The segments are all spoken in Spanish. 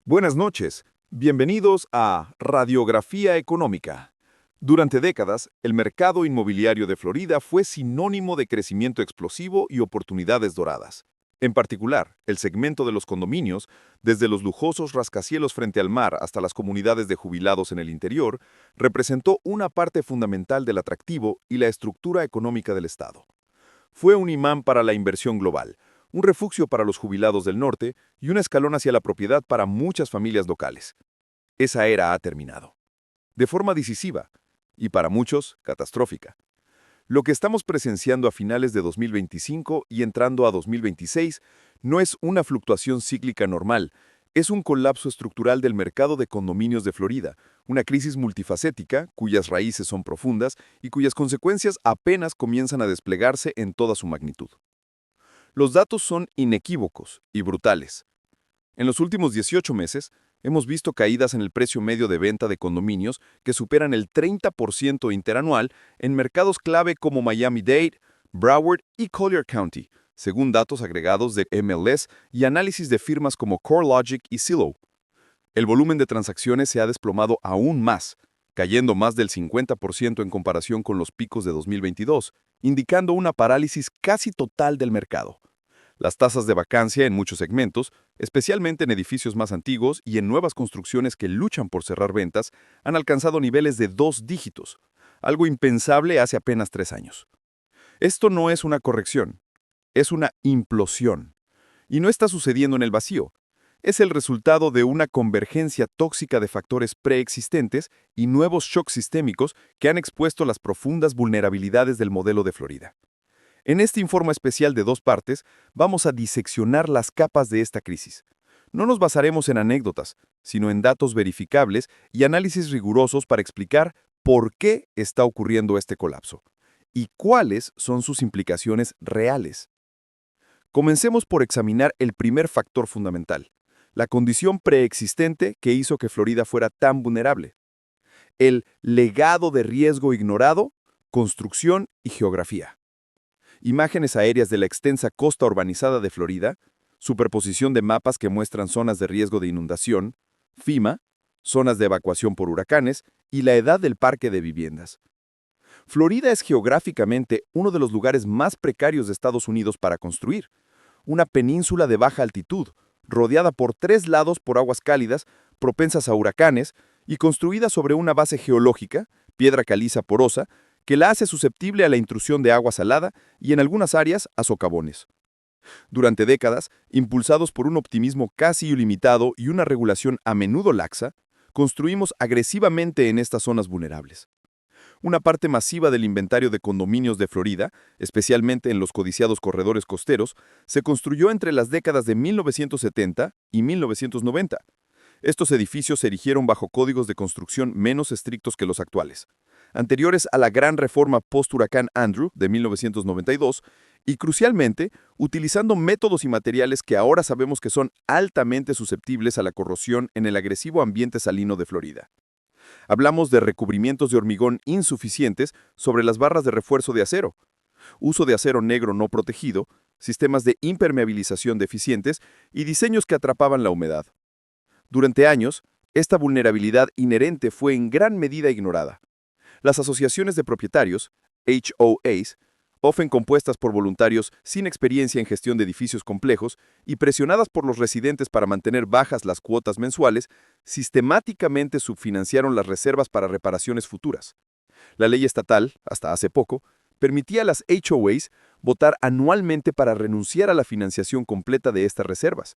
Buenas noches, bienvenidos a Radiografía Económica. Durante décadas, el mercado inmobiliario de Florida fue sinónimo de crecimiento explosivo y oportunidades doradas. En particular, el segmento de los condominios, desde los lujosos rascacielos frente al mar hasta las comunidades de jubilados en el interior, representó una parte fundamental del atractivo y la estructura económica del Estado. Fue un imán para la inversión global, un refugio para los jubilados del norte y un escalón hacia la propiedad para muchas familias locales. Esa era ha terminado. De forma decisiva, y para muchos, catastrófica. Lo que estamos presenciando a finales de 2025 y entrando a 2026 no es una fluctuación cíclica normal, es un colapso estructural del mercado de condominios de Florida, una crisis multifacética cuyas raíces son profundas y cuyas consecuencias apenas comienzan a desplegarse en toda su magnitud. Los datos son inequívocos y brutales. En los últimos 18 meses, hemos visto caídas en el precio medio de venta de condominios que superan el 30% interanual en mercados clave como Miami-Dade, Broward y Collier County, según datos agregados de MLS y análisis de firmas como CoreLogic y Zillow. El volumen de transacciones se ha desplomado aún más, cayendo más del 50% en comparación con los picos de 2022, indicando una parálisis casi total del mercado. Las tasas de vacancia en muchos segmentos, especialmente en edificios más antiguos y en nuevas construcciones que luchan por cerrar ventas, han alcanzado niveles de 2 dígitos, algo impensable hace apenas 3 años. Esto no es una corrección, es una implosión. Y no está sucediendo en el vacío. Es el resultado de una convergencia tóxica de factores preexistentes y nuevos shocks sistémicos que han expuesto las profundas vulnerabilidades del modelo de Florida. En este informe especial de 2 partes, vamos a diseccionar las capas de esta crisis. No nos basaremos en anécdotas, sino en datos verificables y análisis rigurosos para explicar por qué está ocurriendo este colapso y cuáles son sus implicaciones reales. Comencemos por examinar el primer factor fundamental, la condición preexistente que hizo que Florida fuera tan vulnerable. El legado de riesgo ignorado, construcción y geografía. Imágenes aéreas de la extensa costa urbanizada de Florida, superposición de mapas que muestran zonas de riesgo de inundación, FEMA, zonas de evacuación por huracanes y la edad del parque de viviendas. Florida es geográficamente uno de los lugares más precarios de Estados Unidos para construir, una península de baja altitud, rodeada por 3 lados por aguas cálidas, propensas a huracanes y construida sobre una base geológica, piedra caliza porosa, que la hace susceptible a la intrusión de agua salada y en algunas áreas a socavones. Durante décadas, impulsados por un optimismo casi ilimitado y una regulación a menudo laxa, construimos agresivamente en estas zonas vulnerables. Una parte masiva del inventario de condominios de Florida, especialmente en los codiciados corredores costeros, se construyó entre las décadas de 1970 y 1990. Estos edificios se erigieron bajo códigos de construcción menos estrictos que los actuales, anteriores a la gran reforma post-huracán Andrew de 1992 y, crucialmente, utilizando métodos y materiales que ahora sabemos que son altamente susceptibles a la corrosión en el agresivo ambiente salino de Florida. Hablamos de recubrimientos de hormigón insuficientes sobre las barras de refuerzo de acero, uso de acero negro no protegido, sistemas de impermeabilización deficientes y diseños que atrapaban la humedad. Durante años, esta vulnerabilidad inherente fue en gran medida ignorada. Las asociaciones de propietarios, HOAs, often compuestas por voluntarios sin experiencia en gestión de edificios complejos y presionadas por los residentes para mantener bajas las cuotas mensuales, sistemáticamente subfinanciaron las reservas para reparaciones futuras. La ley estatal, hasta hace poco, permitía a las HOAs votar anualmente para renunciar a la financiación completa de estas reservas,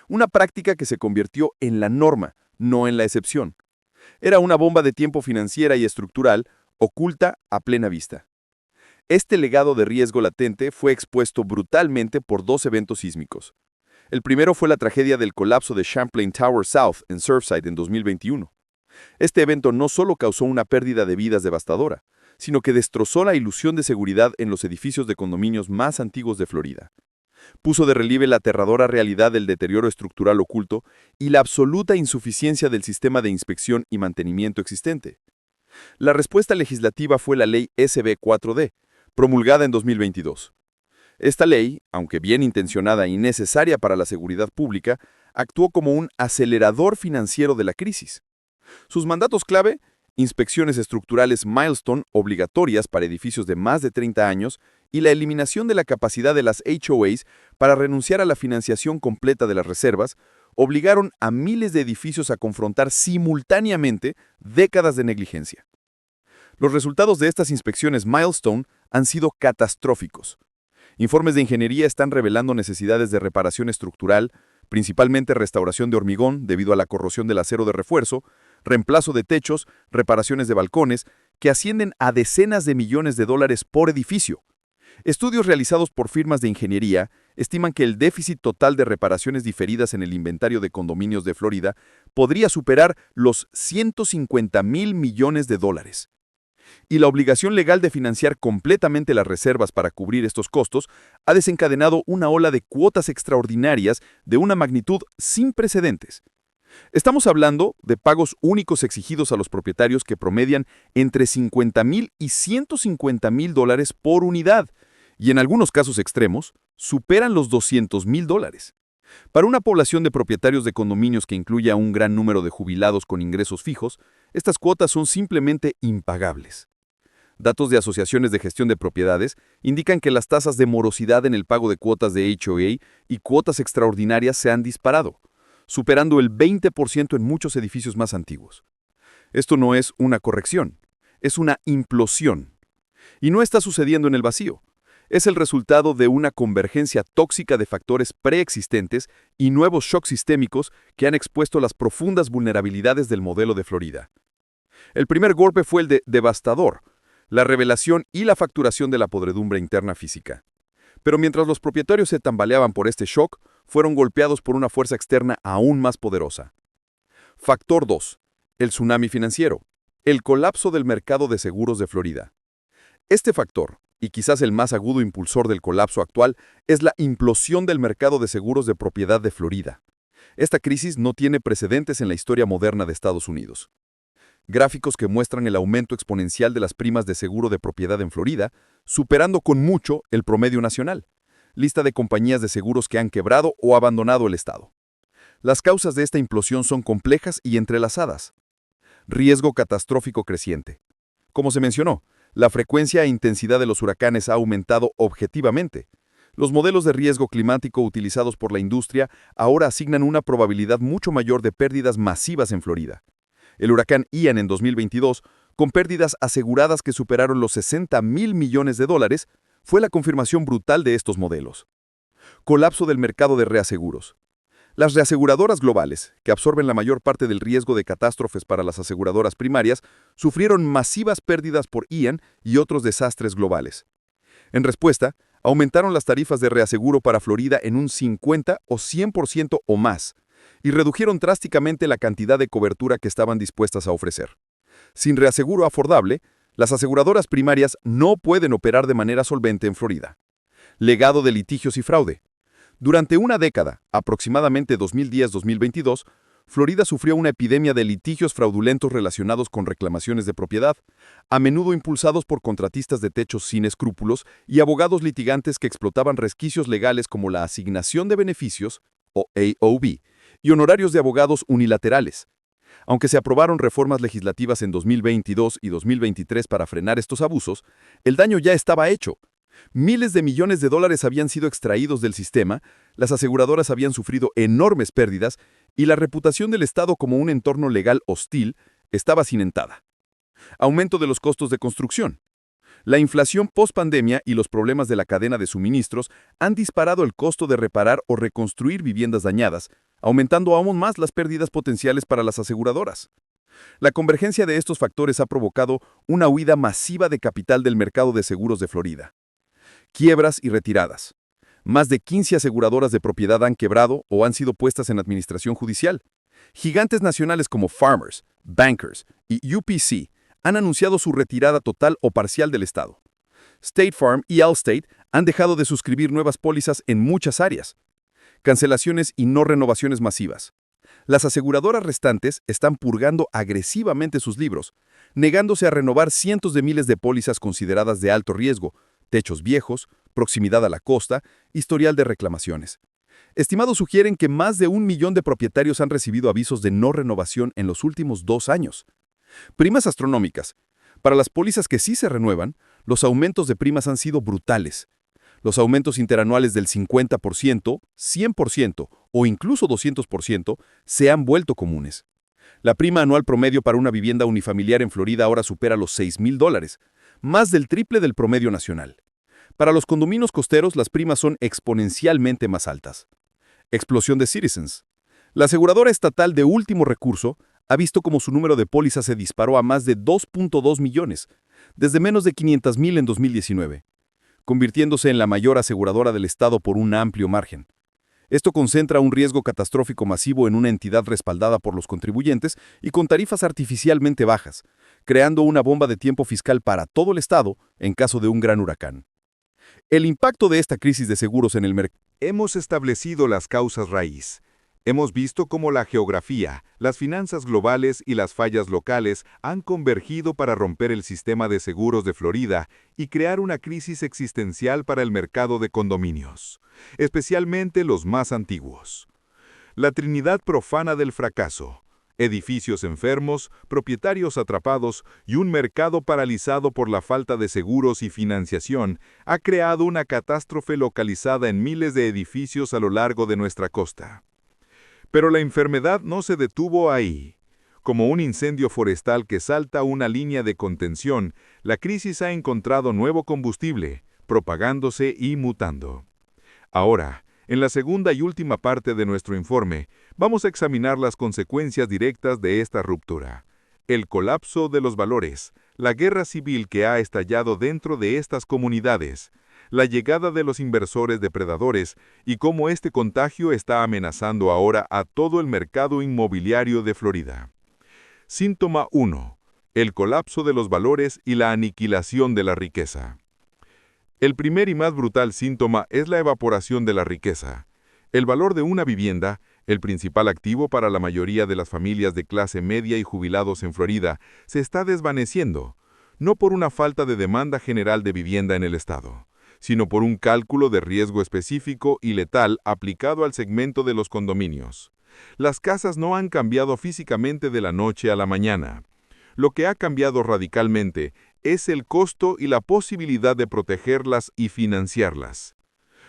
una práctica que se convirtió en la norma, no en la excepción. Era una bomba de tiempo financiera y estructural, oculta a plena vista. Este legado de riesgo latente fue expuesto brutalmente por 2 eventos sísmicos. El primero fue la tragedia del colapso de Champlain Tower South en Surfside en 2021. Este evento no solo causó una pérdida de vidas devastadora, sino que destrozó la ilusión de seguridad en los edificios de condominios más antiguos de Florida. Puso de relieve la aterradora realidad del deterioro estructural oculto y la absoluta insuficiencia del sistema de inspección y mantenimiento existente. La respuesta legislativa fue la Ley SB 4D, promulgada en 2022. Esta ley, aunque bien intencionada y necesaria para la seguridad pública, Actuó como un acelerador financiero de la crisis. Sus mandatos clave: inspecciones estructurales milestone obligatorias para edificios de más de 30 años y la eliminación de la capacidad de las HOAs para renunciar a la financiación completa de las reservas, obligaron a miles de edificios a confrontar simultáneamente décadas de negligencia. Los resultados de estas inspecciones milestone han sido catastróficos. Informes de ingeniería están revelando necesidades de reparación estructural, principalmente restauración de hormigón debido a la corrosión del acero de refuerzo, reemplazo de techos, reparaciones de balcones, que ascienden a decenas de millones de dólares por edificio. Estudios realizados por firmas de ingeniería estiman que el déficit total de reparaciones diferidas en el inventario de condominios de Florida podría superar los 150.000 millones de dólares. Y la obligación legal de financiar completamente las reservas para cubrir estos costos ha desencadenado una ola de cuotas extraordinarias de una magnitud sin precedentes. Estamos hablando de pagos únicos exigidos a los propietarios que promedian entre $50.000 y $150.000 por unidad, y en algunos casos extremos, superan los $200.000. Para una población de propietarios de condominios que incluye a un gran número de jubilados con ingresos fijos, estas cuotas son simplemente impagables. Datos de asociaciones de gestión de propiedades indican que las tasas de morosidad en el pago de cuotas de HOA y cuotas extraordinarias se han disparado, superando el 20% en muchos edificios más antiguos. Esto no es una corrección, es una implosión. Y no está sucediendo en el vacío. Es el resultado de una convergencia tóxica de factores preexistentes y nuevos shocks sistémicos que han expuesto las profundas vulnerabilidades del modelo de Florida. El primer golpe fue el devastador, la revelación y la facturación de la podredumbre interna física. Pero mientras los propietarios se tambaleaban por este shock, fueron golpeados por una fuerza externa aún más poderosa. Factor 2. El tsunami financiero. El colapso del mercado de seguros de Florida. Este factor, y quizás el más agudo impulsor del colapso actual, es la implosión del mercado de seguros de propiedad de Florida. Esta crisis no tiene precedentes en la historia moderna de Estados Unidos. Gráficos que muestran el aumento exponencial de las primas de seguro de propiedad en Florida, superando con mucho el promedio nacional. Lista de compañías de seguros que han quebrado o abandonado el estado. Las causas de esta implosión son complejas y entrelazadas. Riesgo catastrófico creciente. Como se mencionó, la frecuencia e intensidad de los huracanes ha aumentado objetivamente. Los modelos de riesgo climático utilizados por la industria ahora asignan una probabilidad mucho mayor de pérdidas masivas en Florida. El huracán Ian en 2022, con pérdidas aseguradas que superaron los $60.000 millones, fue la confirmación brutal de estos modelos. Colapso del mercado de reaseguros. Las reaseguradoras globales, que absorben la mayor parte del riesgo de catástrofes para las aseguradoras primarias, sufrieron masivas pérdidas por Ian y otros desastres globales. En respuesta, aumentaron las tarifas de reaseguro para Florida en un 50 o 100% o más, y redujeron drásticamente la cantidad de cobertura que estaban dispuestas a ofrecer. Sin reaseguro afordable, las aseguradoras primarias no pueden operar de manera solvente en Florida. Legado de litigios y fraude. Durante una década, aproximadamente 2010-2022, Florida sufrió una epidemia de litigios fraudulentos relacionados con reclamaciones de propiedad, a menudo impulsados por contratistas de techos sin escrúpulos y abogados litigantes que explotaban resquicios legales como la asignación de beneficios, o AOB, y honorarios de abogados unilaterales. Aunque se aprobaron reformas legislativas en 2022 y 2023 para frenar estos abusos, el daño ya estaba hecho. Miles de millones de dólares habían sido extraídos del sistema, las aseguradoras habían sufrido enormes pérdidas y la reputación del Estado como un entorno legal hostil estaba cimentada. Aumento de los costos de construcción. La inflación post-pandemia y los problemas de la cadena de suministros han disparado el costo de reparar o reconstruir viviendas dañadas, aumentando aún más las pérdidas potenciales para las aseguradoras. La convergencia de estos factores ha provocado una huida masiva de capital del mercado de seguros de Florida. Quiebras y retiradas. Más de 15 aseguradoras de propiedad han quebrado o han sido puestas en administración judicial. Gigantes nacionales como Farmers, Bankers y UPC han anunciado su retirada total o parcial del Estado. State Farm y Allstate han dejado de suscribir nuevas pólizas en muchas áreas. Cancelaciones y no renovaciones masivas. Las aseguradoras restantes están purgando agresivamente sus libros, negándose a renovar cientos de miles de pólizas consideradas de alto riesgo, techos viejos, proximidad a la costa, historial de reclamaciones. Estimados sugieren que más de 1 millón de propietarios han recibido avisos de no renovación en los últimos 2 años. Primas astronómicas. Para las pólizas que sí se renuevan, los aumentos de primas han sido brutales. Los aumentos interanuales del 50%, 100% o incluso 200% se han vuelto comunes. La prima anual promedio para una vivienda unifamiliar en Florida ahora supera los $6,000, más del triple del promedio nacional. Para los condominios costeros, las primas son exponencialmente más altas. Explosión de Citizens. La aseguradora estatal de último recurso ha visto como su número de pólizas se disparó a más de 2.2 millones, desde menos de 500,000 en 2019, convirtiéndose en la mayor aseguradora del estado por un amplio margen. Esto concentra un riesgo catastrófico masivo en una entidad respaldada por los contribuyentes y con tarifas artificialmente bajas, creando una bomba de tiempo fiscal para todo el estado en caso de un gran huracán. El impacto de esta crisis de seguros en el mercado. Hemos establecido las causas raíz. Hemos visto cómo la geografía, las finanzas globales y las fallas locales han convergido para romper el sistema de seguros de Florida y crear una crisis existencial para el mercado de condominios, especialmente los más antiguos. La trinidad profana del fracaso: edificios enfermos, propietarios atrapados y un mercado paralizado por la falta de seguros y financiación, ha creado una catástrofe localizada en miles de edificios a lo largo de nuestra costa. Pero la enfermedad no se detuvo ahí. Como un incendio forestal que salta una línea de contención, la crisis ha encontrado nuevo combustible, propagándose y mutando. Ahora, en la segunda y última parte de nuestro informe, vamos a examinar las consecuencias directas de esta ruptura. El colapso de los valores, la guerra civil que ha estallado dentro de estas comunidades, la llegada de los inversores depredadores y cómo este contagio está amenazando ahora a todo el mercado inmobiliario de Florida. Síntoma 1. El colapso de los valores y la aniquilación de la riqueza. El primer y más brutal síntoma es la evaporación de la riqueza. El valor de una vivienda, el principal activo para la mayoría de las familias de clase media y jubilados en Florida, se está desvaneciendo, no por una falta de demanda general de vivienda en el estado, sino por un cálculo de riesgo específico y letal aplicado al segmento de los condominios. Las casas no han cambiado físicamente de la noche a la mañana. Lo que ha cambiado radicalmente es el costo y la posibilidad de protegerlas y financiarlas.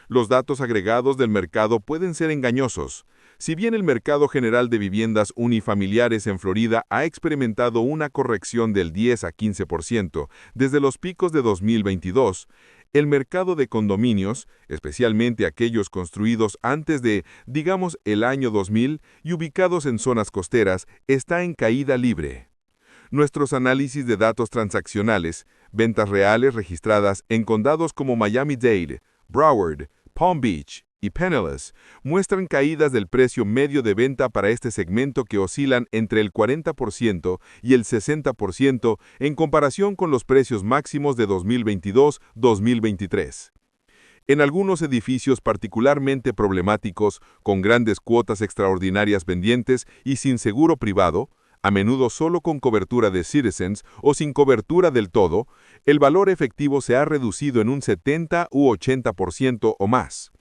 Los datos agregados del mercado pueden ser engañosos. Si bien el mercado general de viviendas unifamiliares en Florida ha experimentado una corrección del 10 a 15% desde los picos de 2022, el mercado de condominios, especialmente aquellos construidos antes de, digamos, el año 2000 y ubicados en zonas costeras, está en caída libre. Nuestros análisis de datos transaccionales, ventas reales registradas en condados como Miami-Dade, Broward, Palm Beach y Pinellas, muestran caídas del precio medio de venta para este segmento que oscilan entre el 40% y el 60% en comparación con los precios máximos de 2022-2023. En algunos edificios particularmente problemáticos, con grandes cuotas extraordinarias pendientes y sin seguro privado, a menudo solo con cobertura de Citizens o sin cobertura del todo, el valor efectivo se ha reducido en un 70 u 80% o más.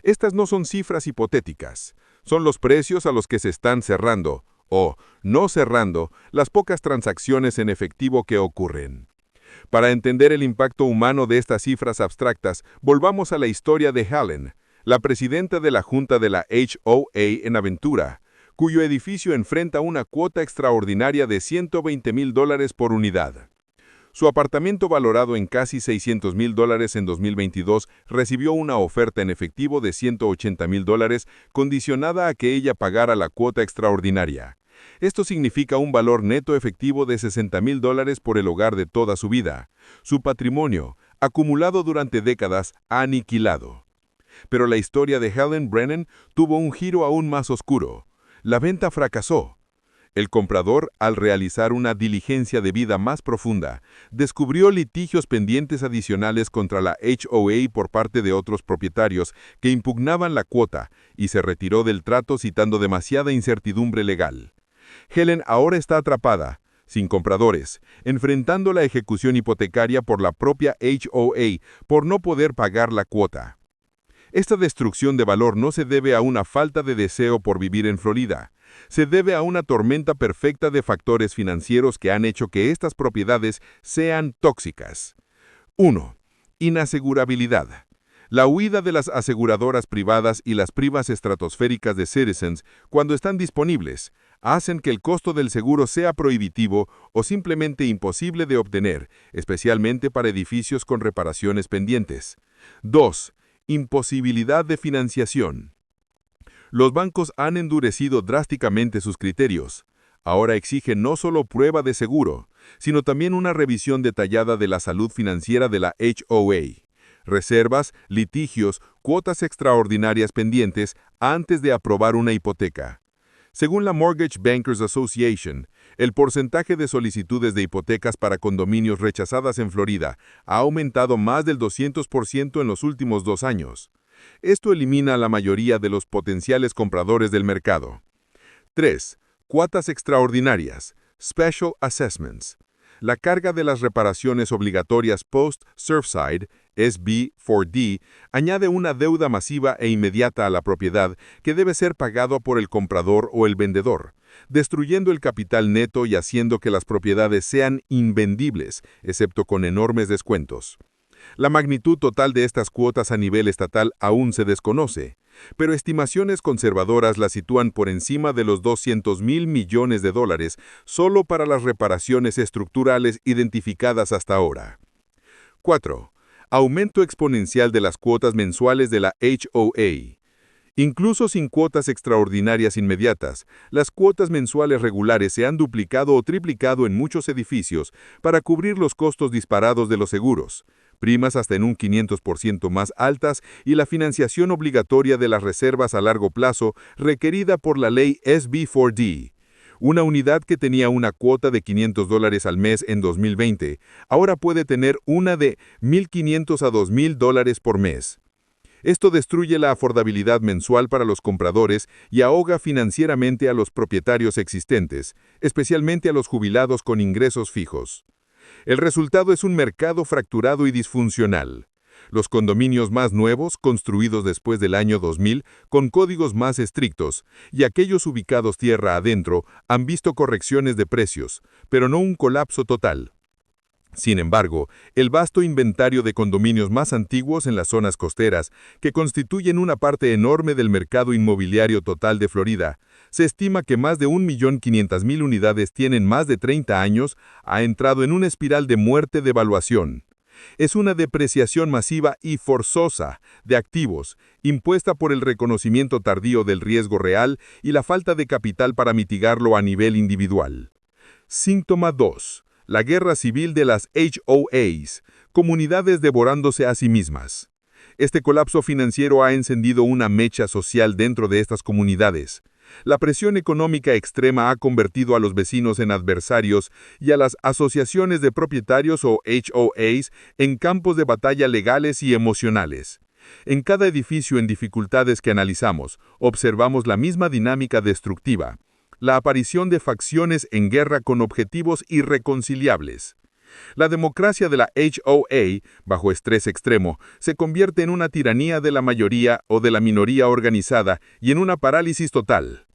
Estas no son cifras hipotéticas, son los precios a los que se están cerrando, o no cerrando, las pocas transacciones en efectivo que ocurren. Para entender el impacto humano de estas cifras abstractas, volvamos a la historia de Helen, la presidenta de la Junta de la HOA en Aventura, cuyo edificio enfrenta una cuota extraordinaria de $120,000 por unidad. Su apartamento, valorado en casi $600,000 en 2022, recibió una oferta en efectivo de $180,000, condicionada a que ella pagara la cuota extraordinaria. Esto significa un valor neto efectivo de $60,000 por el hogar de toda su vida. Su patrimonio, acumulado durante décadas, ha aniquilado. Pero la historia de Helen Brennan tuvo un giro aún más oscuro. La venta fracasó. El comprador, al realizar una diligencia de vida más profunda, descubrió litigios pendientes adicionales contra la HOA por parte de otros propietarios que impugnaban la cuota y se retiró del trato citando demasiada incertidumbre legal. Helen ahora está atrapada, sin compradores, enfrentando la ejecución hipotecaria por la propia HOA por no poder pagar la cuota. Esta destrucción de valor no se debe a una falta de deseo por vivir en Florida. Se debe a una tormenta perfecta de factores financieros que han hecho que estas propiedades sean tóxicas. 1. Inasegurabilidad. La huida de las aseguradoras privadas y las primas estratosféricas de Citizens, cuando están disponibles, hacen que el costo del seguro sea prohibitivo o simplemente imposible de obtener, especialmente para edificios con reparaciones pendientes. 2. Imposibilidad de financiación. Los bancos han endurecido drásticamente sus criterios. Ahora exigen no solo prueba de seguro, sino también una revisión detallada de la salud financiera de la HOA. Reservas, litigios, cuotas extraordinarias pendientes antes de aprobar una hipoteca. Según la Mortgage Bankers Association, el porcentaje de solicitudes de hipotecas para condominios rechazadas en Florida ha aumentado más del 200% en los últimos 2 años. Esto elimina a la mayoría de los potenciales compradores del mercado. 3. Cuotas extraordinarias, Special Assessments. La carga de las reparaciones obligatorias post-Surfside, SB4D, añade una deuda masiva e inmediata a la propiedad que debe ser pagado por el comprador o el vendedor, destruyendo el capital neto y haciendo que las propiedades sean invendibles, excepto con enormes descuentos. La magnitud total de estas cuotas a nivel estatal aún se desconoce, pero estimaciones conservadoras las sitúan por encima de los $200,000 millones solo para las reparaciones estructurales identificadas hasta ahora. 4. Aumento exponencial de las cuotas mensuales de la HOA. Incluso sin cuotas extraordinarias inmediatas, las cuotas mensuales regulares se han duplicado o triplicado en muchos edificios para cubrir los costos disparados de los seguros, primas hasta en un 500% más altas y la financiación obligatoria de las reservas a largo plazo requerida por la ley SB4D. Una unidad que tenía una cuota de $500 al mes en 2020, ahora puede tener una de $1,500 a $2,000 por mes. Esto destruye la afordabilidad mensual para los compradores y ahoga financieramente a los propietarios existentes, especialmente a los jubilados con ingresos fijos. El resultado es un mercado fracturado y disfuncional. Los condominios más nuevos, construidos después del año 2000, con códigos más estrictos, y aquellos ubicados tierra adentro, han visto correcciones de precios, pero no un colapso total. Sin embargo, el vasto inventario de condominios más antiguos en las zonas costeras, que constituyen una parte enorme del mercado inmobiliario total de Florida, se estima que más de 1.500.000 unidades tienen más de 30 años, ha entrado en una espiral de muerte de valuación. Es una depreciación masiva y forzosa de activos, impuesta por el reconocimiento tardío del riesgo real y la falta de capital para mitigarlo a nivel individual. Síntoma 2. La guerra civil de las HOAs, comunidades devorándose a sí mismas. Este colapso financiero ha encendido una mecha social dentro de estas comunidades. La presión económica extrema ha convertido a los vecinos en adversarios y a las asociaciones de propietarios o HOAs en campos de batalla legales y emocionales. En cada edificio en dificultades que analizamos, observamos la misma dinámica destructiva. La aparición de facciones en guerra con objetivos irreconciliables. La democracia de la HOA, bajo estrés extremo, se convierte en una tiranía de la mayoría o de la minoría organizada y en una parálisis total.